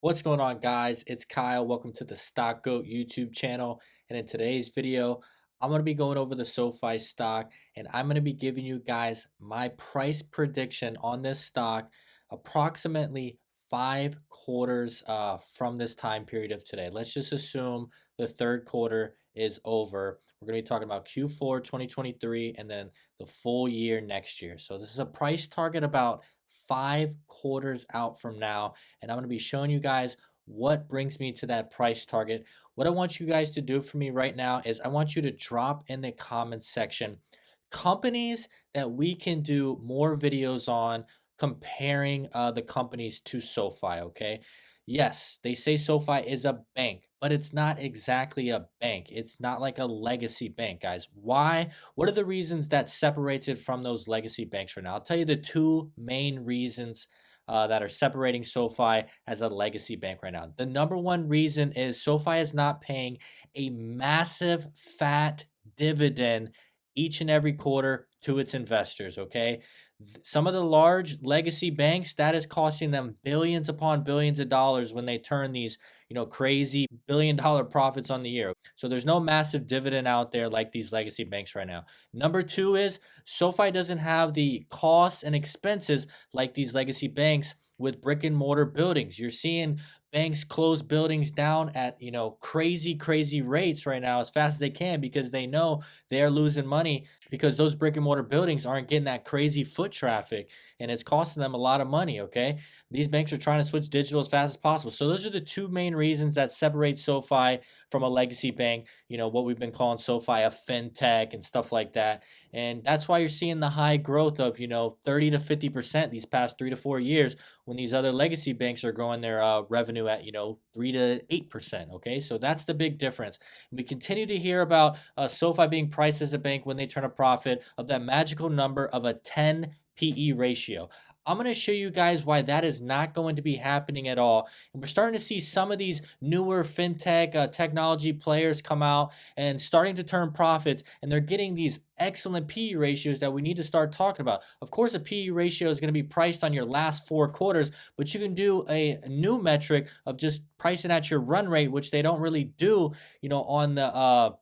What's going on, guys? It's Kyle. Welcome to the Stock Goat YouTube channel. And in today's video, I'm going to be going over the SoFi stock and I'm going to be giving you guys my price prediction on this stock approximately 5 quarters from this time period of today. Let's just assume the third quarter is over. We're going to be talking about Q4 2023 and then the full year next year. So this is a price target about 5 quarters out from now, and I'm going to be showing you guys what brings me to that price target. What I want you guys to do for me right now is I want you to drop in the comments section companies that we can do more videos on comparing the companies to SoFi, okay? Yes, they say SoFi is a bank, but it's not exactly a bank. It's not like a legacy bank, guys. Why? What are the reasons that separates it from those legacy banks right now? I'll tell you the two main reasons that are separating SoFi as a legacy bank right now. The number one reason is SoFi is not paying a massive fat dividend each and every quarter to its investors, okay? Some of the large legacy banks, that is costing them billions upon billions of dollars when they turn these, crazy billion-dollar profits on the year. So there's no massive dividend out there like these legacy banks right now. Number two is SoFi doesn't have the costs and expenses like these legacy banks with brick and mortar buildings. You're seeing banks close buildings down at, crazy rates right now as fast as they can because they know they're losing money because those brick and mortar buildings aren't getting that crazy foot traffic and it's costing them a lot of money, okay? These banks are trying to switch digital as fast as possible. So those are the two main reasons that separate SoFi from a legacy bank, what we've been calling SoFi a fintech and stuff like that. And that's why you're seeing the high growth of, 30 to 50% these past 3 to 4 years when these other legacy banks are growing their revenue at, 3 to 8%, okay? So that's the big difference. We continue to hear about SoFi being priced as a bank when they turn a profit of that magical number of a 10 PE ratio. I'm going to show you guys why that is not going to be happening at all. And we're starting to see some of these newer fintech technology players come out and starting to turn profits, and they're getting these excellent PE ratios that we need to start talking about. Of course, a PE ratio is going to be priced on your last 4 quarters, but you can do a new metric of just pricing at your run rate, which they don't really do, on the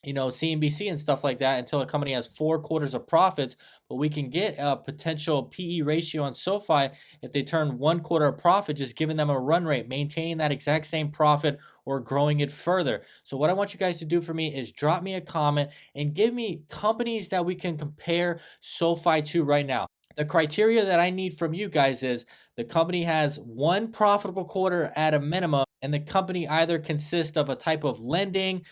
CNBC and stuff like that until a company has 4 quarters of profits. But we can get a potential PE ratio on SoFi if they turn 1 quarter of profit, just giving them a run rate, maintaining that exact same profit or growing it further. So what I want you guys to do for me is drop me a comment and give me companies that we can compare SoFi to right now. The criteria that I need from you guys is the company has one profitable quarter at a minimum, and the company either consists of a type of lending,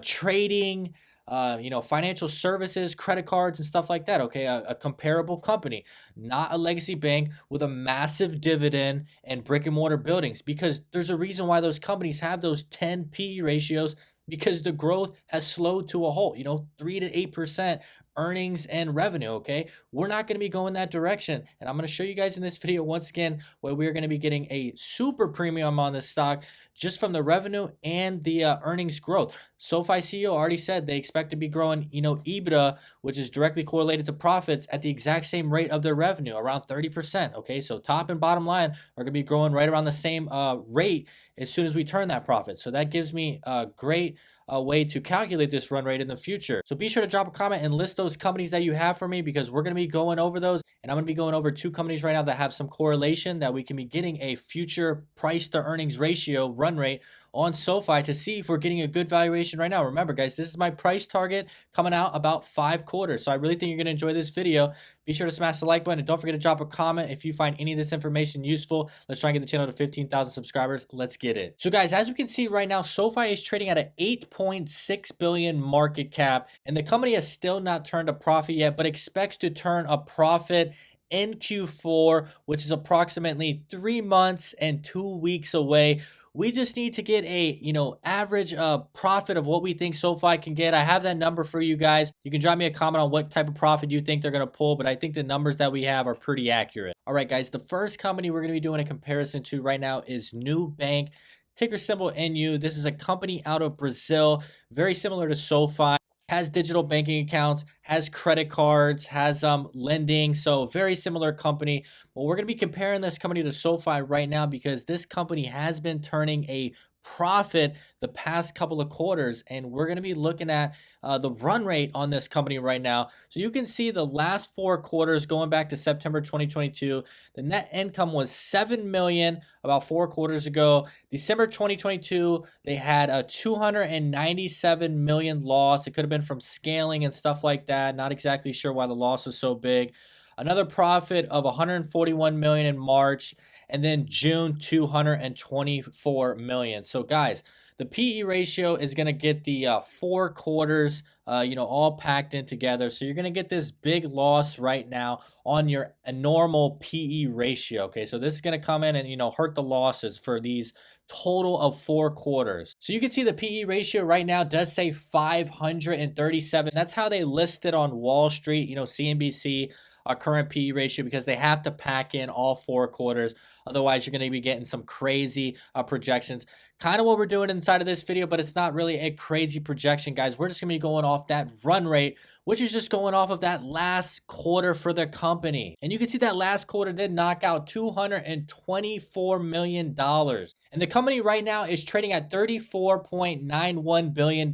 trading, financial services, credit cards, and stuff like that. Okay, a comparable company, not a legacy bank with a massive dividend and brick and mortar buildings. Because there's a reason why those companies have those 10 PE ratios because the growth has slowed to a halt. 3 to 8% earnings and revenue. Okay, we're not going to be going that direction, and I'm going to show you guys in this video once again where we're going to be getting a super premium on this stock just from the revenue and the earnings growth. SoFi CEO already said they expect to be growing, EBITDA, which is directly correlated to profits, at the exact same rate of their revenue, around 30%. Okay, so top and bottom line are going to be growing right around the same rate as soon as we turn that profit. So that gives me a great way to calculate this run rate in the future. So be sure to drop a comment and list those companies that you have for me because we're going to be going over those. And I'm going to be going over two companies right now that have some correlation that we can be getting a future price to earnings ratio run rate on SoFi to see if we're getting a good valuation right now. Remember, guys, this is my price target coming out about 5 quarters. So I really think you're going to enjoy this video. Be sure to smash the like button and don't forget to drop a comment if you find any of this information useful. Let's try and get the channel to 15,000 subscribers. Let's get it. So guys, as we can see right now, SoFi is trading at an 8.6 billion market cap, and the company has still not turned a profit yet, but expects to turn a profit in Q4, which is approximately 3 months and 2 weeks away. We just need to get a, average profit of what we think SoFi can get. I have that number for you guys. You can drop me a comment on what type of profit you think they're going to pull, but I think the numbers that we have are pretty accurate. All right, guys, the first company we're going to be doing a comparison to right now is Nubank. Ticker symbol NU. This is a company out of Brazil, very similar to SoFi. has digital banking accounts, has credit cards, has lending. So very similar company. But we're going to be comparing this company to SoFi right now because this company has been turning a profit the past couple of quarters, and we're going to be looking at the run rate on this company right now. So you can see the last 4 quarters going back to September 2022, the net income was 7 million about 4 quarters ago. December 2022, they had a 297 million loss. It could have been from scaling and stuff like that. Not exactly sure why the loss is so big. Another profit of 141 million in March, and then June 224 million. So guys, the PE ratio is going to get the 4 quarters, all packed in together. So you're going to get this big loss right now on your normal PE ratio. Okay, so this is going to come in and hurt the losses for these total of 4 quarters. So you can see the PE ratio right now does say 537. That's how they listed on Wall Street, CNBC, current PE ratio, because they have to pack in all 4 quarters. Otherwise, you're going to be getting some crazy projections. Kind of what we're doing inside of this video, but it's not really a crazy projection, guys. We're just going to be going off that run rate, which is just going off of that last quarter for the company. And you can see that last quarter did knock out $224 million. And the company right now is trading at $34.91 billion.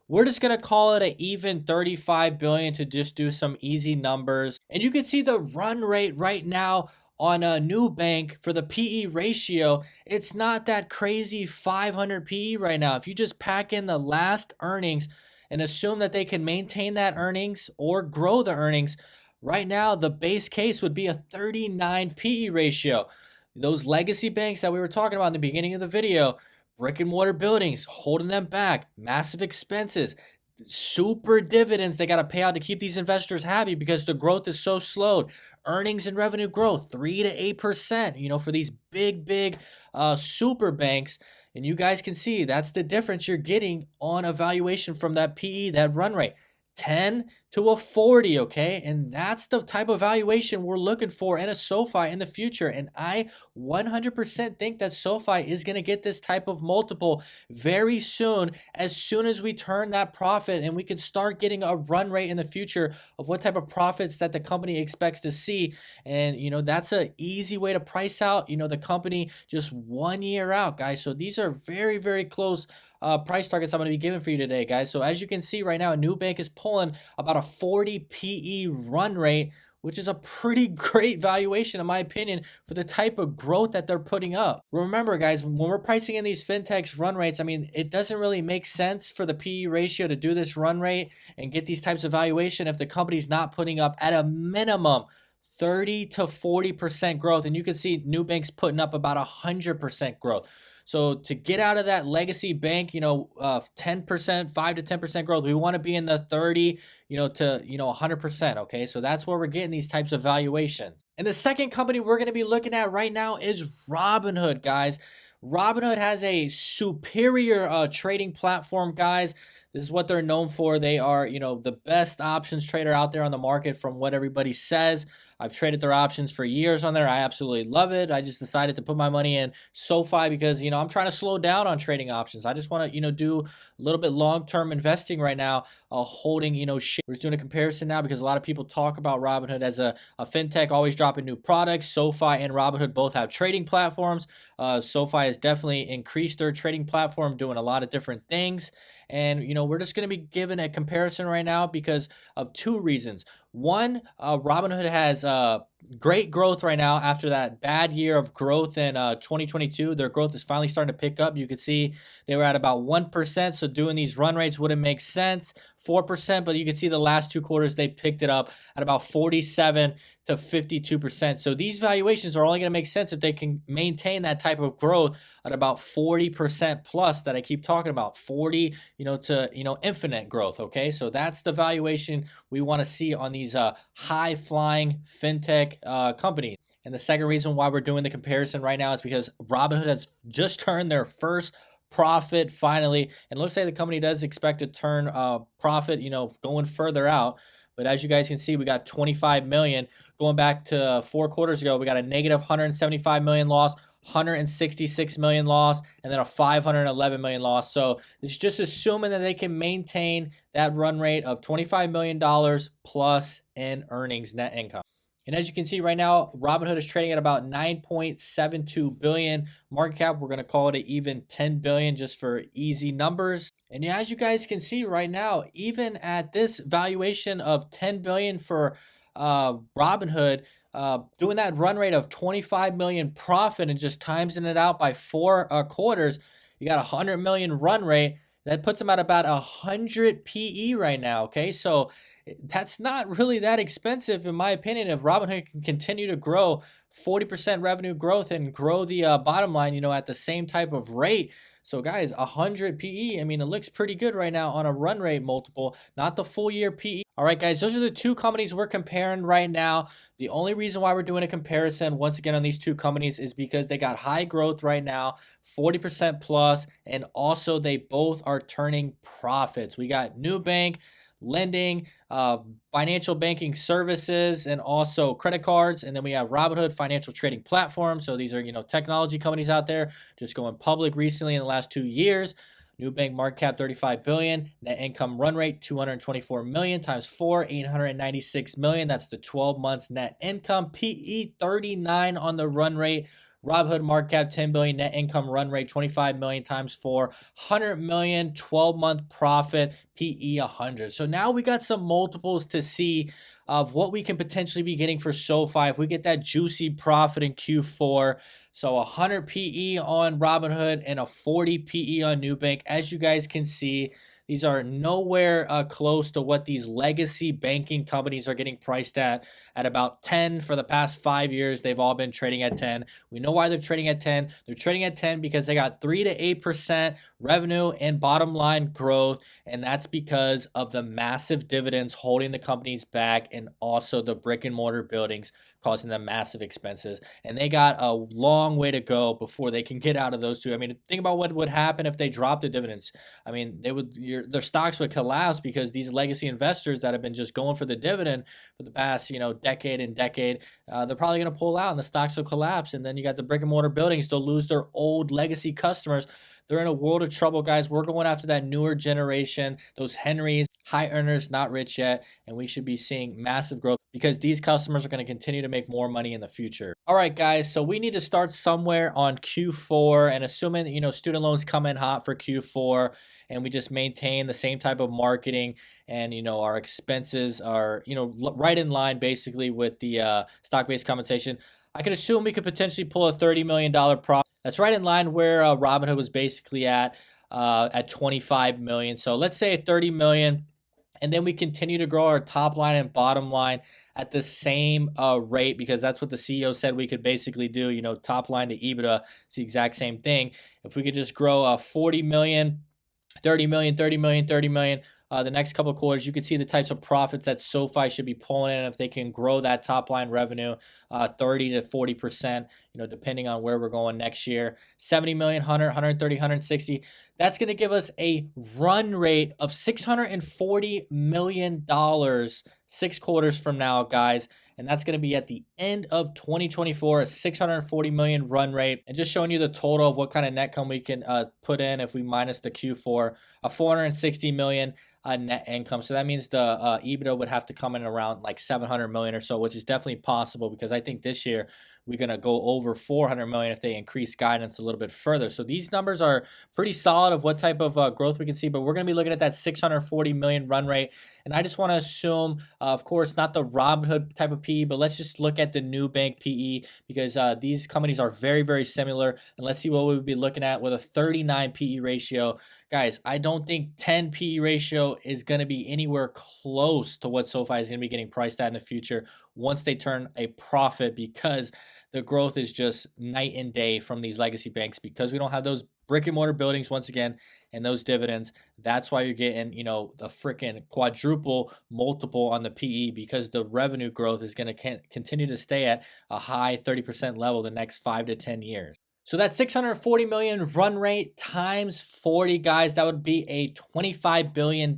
We're just going to call it an even 35 billion to just do some easy numbers. And you can see the run rate right now on a new bank for the PE ratio. It's not that crazy 500 PE right now. If you just pack in the last earnings and assume that they can maintain that earnings or grow the earnings, right now the base case would be a 39 PE ratio. Those legacy banks that we were talking about in the beginning of the video, brick and mortar buildings, holding them back, massive expenses, super dividends they got to pay out to keep these investors happy because the growth is so slowed. Earnings and revenue growth 3 to 8%, for these big super banks. And you guys can see that's the difference you're getting on a valuation from that PE, that run rate. 10 to a 40, okay? And that's the type of valuation we're looking for in a SoFi in the future. And I 100% think that SoFi is going to get this type of multiple very soon as we turn that profit and we can start getting a run rate in the future of what type of profits that the company expects to see. And, that's an easy way to price out, the company just 1 year out, guys. So these are very, very close price targets I'm going to be giving for you today, guys. So as you can see right now, a new bank is pulling about a 40 PE run rate, which is a pretty great valuation in my opinion for the type of growth that they're putting up. Remember, guys, when we're pricing in these fintechs run rates, it doesn't really make sense for the PE ratio to do this run rate and get these types of valuation if the company's not putting up at a minimum 30 to 40% growth. And you can see Nubank's putting up about 100% growth. So to get out of that legacy bank, 10%, 5 to 10% growth, we want to be in the 30, to 100%. Okay, so that's where we're getting these types of valuations. And the second company we're going to be looking at right now is Robinhood, guys. Robinhood has a superior trading platform, guys. This is what they're known for. They are, the best options trader out there on the market from what everybody says. I've traded their options for years on there. I absolutely love it. I just decided to put my money in SoFi because, I'm trying to slow down on trading options. I just want to, do a little bit long-term investing right now, holding, shit. We're just doing a comparison now because a lot of people talk about Robinhood as a fintech, always dropping new products. SoFi and Robinhood both have trading platforms. SoFi has definitely increased their trading platform, doing a lot of different things. And, we're just going to be given a comparison right now because of 2 reasons. One, Robinhood has great growth right now after that bad year of growth in 2022. Their growth is finally starting to pick up. You can see they were at about 1%. So doing these run rates wouldn't make sense. 4%, but you can see the last 2 quarters they picked it up at about 47 to 52%. So these valuations are only going to make sense if they can maintain that type of growth at about 40% plus that I keep talking about, 40, to infinite growth. Okay, so that's the valuation we want to see on these high flying fintech companies. And the second reason why we're doing the comparison right now is because Robinhood has just turned their first profit finally, and it looks like the company does expect to turn profit, going further out. But as you guys can see, we got 25 million going back to 4 quarters ago. We got a negative 175 million loss, 166 million loss, and then a 511 million loss. So it's just assuming that they can maintain that run rate of $25 million plus in earnings net income. And as you can see right now, Robinhood is trading at about 9.72 billion market cap. We're going to call it an even 10 billion just for easy numbers. And yeah, as you guys can see right now, even at this valuation of 10 billion for Robinhood, doing that run rate of 25 million profit and just timesing it out by 4 quarters, you got 100 million run rate. That puts them at about 100 PE right now. Okay, so that's not really that expensive in my opinion. If Robinhood can continue to grow 40% revenue growth and grow the bottom line, at the same type of rate. So guys, 100 PE, I mean, it looks pretty good right now on a run rate multiple, not the full year PE. All right, guys, those are the two companies we're comparing right now. The only reason why we're doing a comparison once again on these two companies is because they got high growth right now, 40% plus, and also they both are turning profits. We got Nubank lending, financial banking services, and also credit cards. And then we have Robinhood financial trading platform. So these are, technology companies out there just going public recently in the last 2 years. Nubank market cap 35 billion, net income run rate 224 million times 4, 896 million. That's the 12 months net income. PE 39 on the run rate. Robinhood market cap 10 billion, net income run rate 25 million times 4, 100 million, 12-month profit, PE 100. So now we got some multiples to see of what we can potentially be getting for SoFi if we get that juicy profit in Q4. So 100 PE on Robinhood and a 40 PE on Nubank. As you guys can see, these are nowhere close to what these legacy banking companies are getting priced at about 10 for the past 5 years. They've all been trading at 10. We know why they're trading at 10. They're trading at 10 because they got 3 to 8% revenue and bottom line growth. And that's because of the massive dividends holding the companies back and also the brick and mortar buildings causing them massive expenses. And they got a long way to go before they can get out of those two. I mean, think about what would happen if they dropped the dividends. I mean, their stocks would collapse because these legacy investors that have been just going for the dividend for the past, decade and decade, they're probably going to pull out and the stocks will collapse. And then you got the brick and mortar buildings, they'll lose their old legacy customers. They're in a world of trouble, guys. We're going after that newer generation, those Henrys, high earners, not rich yet, and we should be seeing massive growth because these customers are going to continue to make more money in the future. All right, guys, so we need to start somewhere on Q4, and assuming, student loans come in hot for Q4 and we just maintain the same type of marketing and, our expenses are, right in line basically with the stock-based compensation, I could assume we could potentially pull a $30 million profit. That's right in line where Robinhood was basically at 25 million. So let's say 30 million, and then we continue to grow our top line and bottom line at the same rate because that's what the CEO said we could basically do. Top line to EBITDA, it's the exact same thing. If we could just grow 40 million, 30 million, 30 million, 30 million. The next couple of quarters, you can see the types of profits that SoFi should be pulling in if they can grow that top line revenue 30 to 40%, depending on where we're going next year. 70 million, 100, 130, 160. That's going to give us a run rate of $640 million 6 quarters from now, guys. And that's going to be at the end of 2024, a 640 million run rate. And just showing you the total of what kind of net income we can put in if we minus the Q4, a 460 million net income. So that means the EBITDA would have to come in around like 700 million or so, which is definitely possible because I think this year we're going to go over 400 million if they increase guidance a little bit further. So these numbers are pretty solid of what type of growth we can see, but we're going to be looking at that 640 million run rate. And I just want to assume, of course, not the Robinhood type of PE, but let's just look at the Nubank PE because these companies are very, very similar. And let's see what we would be looking at with a 39 PE ratio. Guys, I don't think 10 PE ratio is going to be anywhere close to what SoFi is going to be getting priced at in the future once they turn a profit because the growth is just night and day from these legacy banks because we don't have those brick and mortar buildings once again and those dividends. That's why you're getting, the freaking quadruple multiple on the PE because the revenue growth is going to continue to stay at a high 30% level the next 5 to 10 years. So that 640 million run rate times 40, guys, that would be a $25 billion,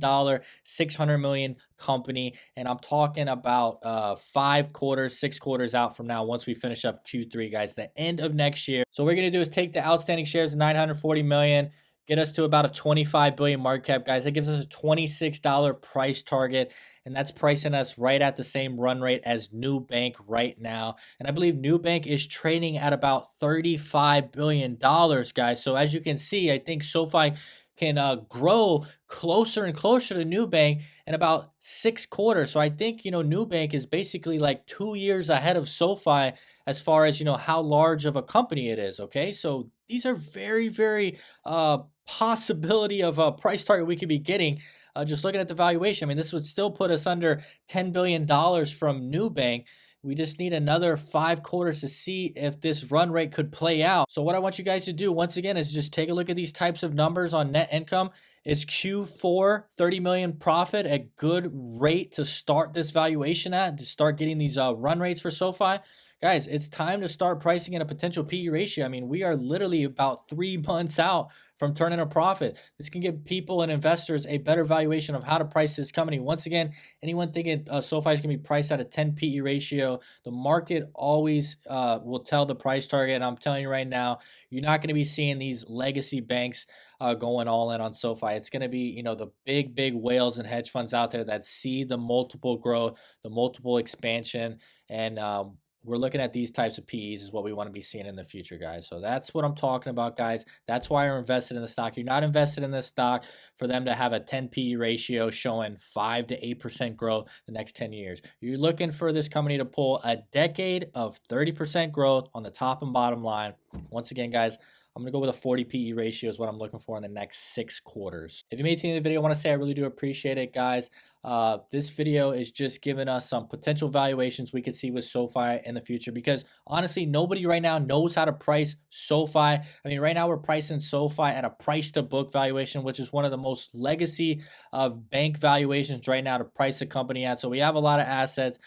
600 million company. And I'm talking about 5 quarters, 6 quarters out from now, once we finish up Q3, guys, the end of next year. So what we're going to do is take the outstanding shares of 940 million, get us to about a 25 billion market cap, guys. That gives us a $26 price target. And that's pricing us right at the same run rate as Nubank right now. And I believe Nubank is trading at about $35 billion, guys. So as you can see, I think SoFi can grow closer and closer to Nubank in about 6 quarters. So I think, Nubank is basically like 2 years ahead of SoFi as far as, how large of a company it is. Okay. So these are very, very possibility of a price target we could be getting. Just looking at the valuation, I mean, this would still put us under $10 billion from Nubank. We just need another 5 quarters to see if this run rate could play out. So what I want you guys to do, once again, is just take a look at these types of numbers on net income. Is Q4 30 million profit a good rate to start this valuation at, to start getting these run rates for SoFi? Guys, it's time to start pricing in a potential PE ratio. I mean, we are literally about 3 months out from turning a profit. This can give people and investors a better valuation of how to price this company. Once again, anyone thinking SoFi is going to be priced at a 10 PE ratio, the market always will tell the price target. And I'm telling you right now, you're not going to be seeing these legacy banks going all in on SoFi. It's going to be, the big, big whales and hedge funds out there that see the multiple growth, the multiple expansion, and we're looking at these types of PEs is what we want to be seeing in the future, guys. So that's what I'm talking about, guys. That's why you're invested in the stock. You're not invested in this stock for them to have a 10 PE ratio showing 5 to 8% growth the next 10 years. You're looking for this company to pull a decade of 30% growth on the top and bottom line. Once again, guys, I'm going to go with a 40 PE ratio is what I'm looking for in the next 6 quarters. If you made it to the end of the video, I want to say I really do appreciate it, guys. This video is just giving us some potential valuations we could see with SoFi in the future, because honestly, nobody right now knows how to price SoFi. I mean, right now we're pricing SoFi at a price to book valuation, which is one of the most legacy of bank valuations right now to price a company at. So we have a lot of assets.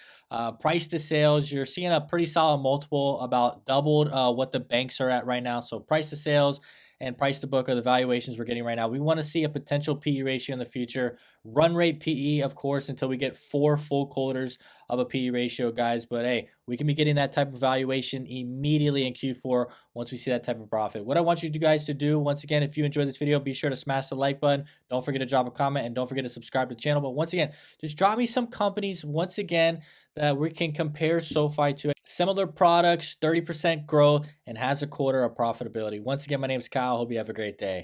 Price to sales, you're seeing a pretty solid multiple, about doubled what the banks are at right now. So price to sales and price to book are the valuations we're getting right now. We want to see a potential PE ratio in the future. Run rate PE, of course, until we get 4 full quarters of a PE ratio, guys. But hey, we can be getting that type of valuation immediately in Q4 once we see that type of profit. What I want you guys to do, once again, if you enjoyed this video, be sure to smash the like button. Don't forget to drop a comment, and don't forget to subscribe to the channel. But once again, just drop me some companies, once again, that we can compare SoFi to. Similar products, 30% growth, and has a quarter of profitability. Once again, my name is Kyle. Hope you have a great day.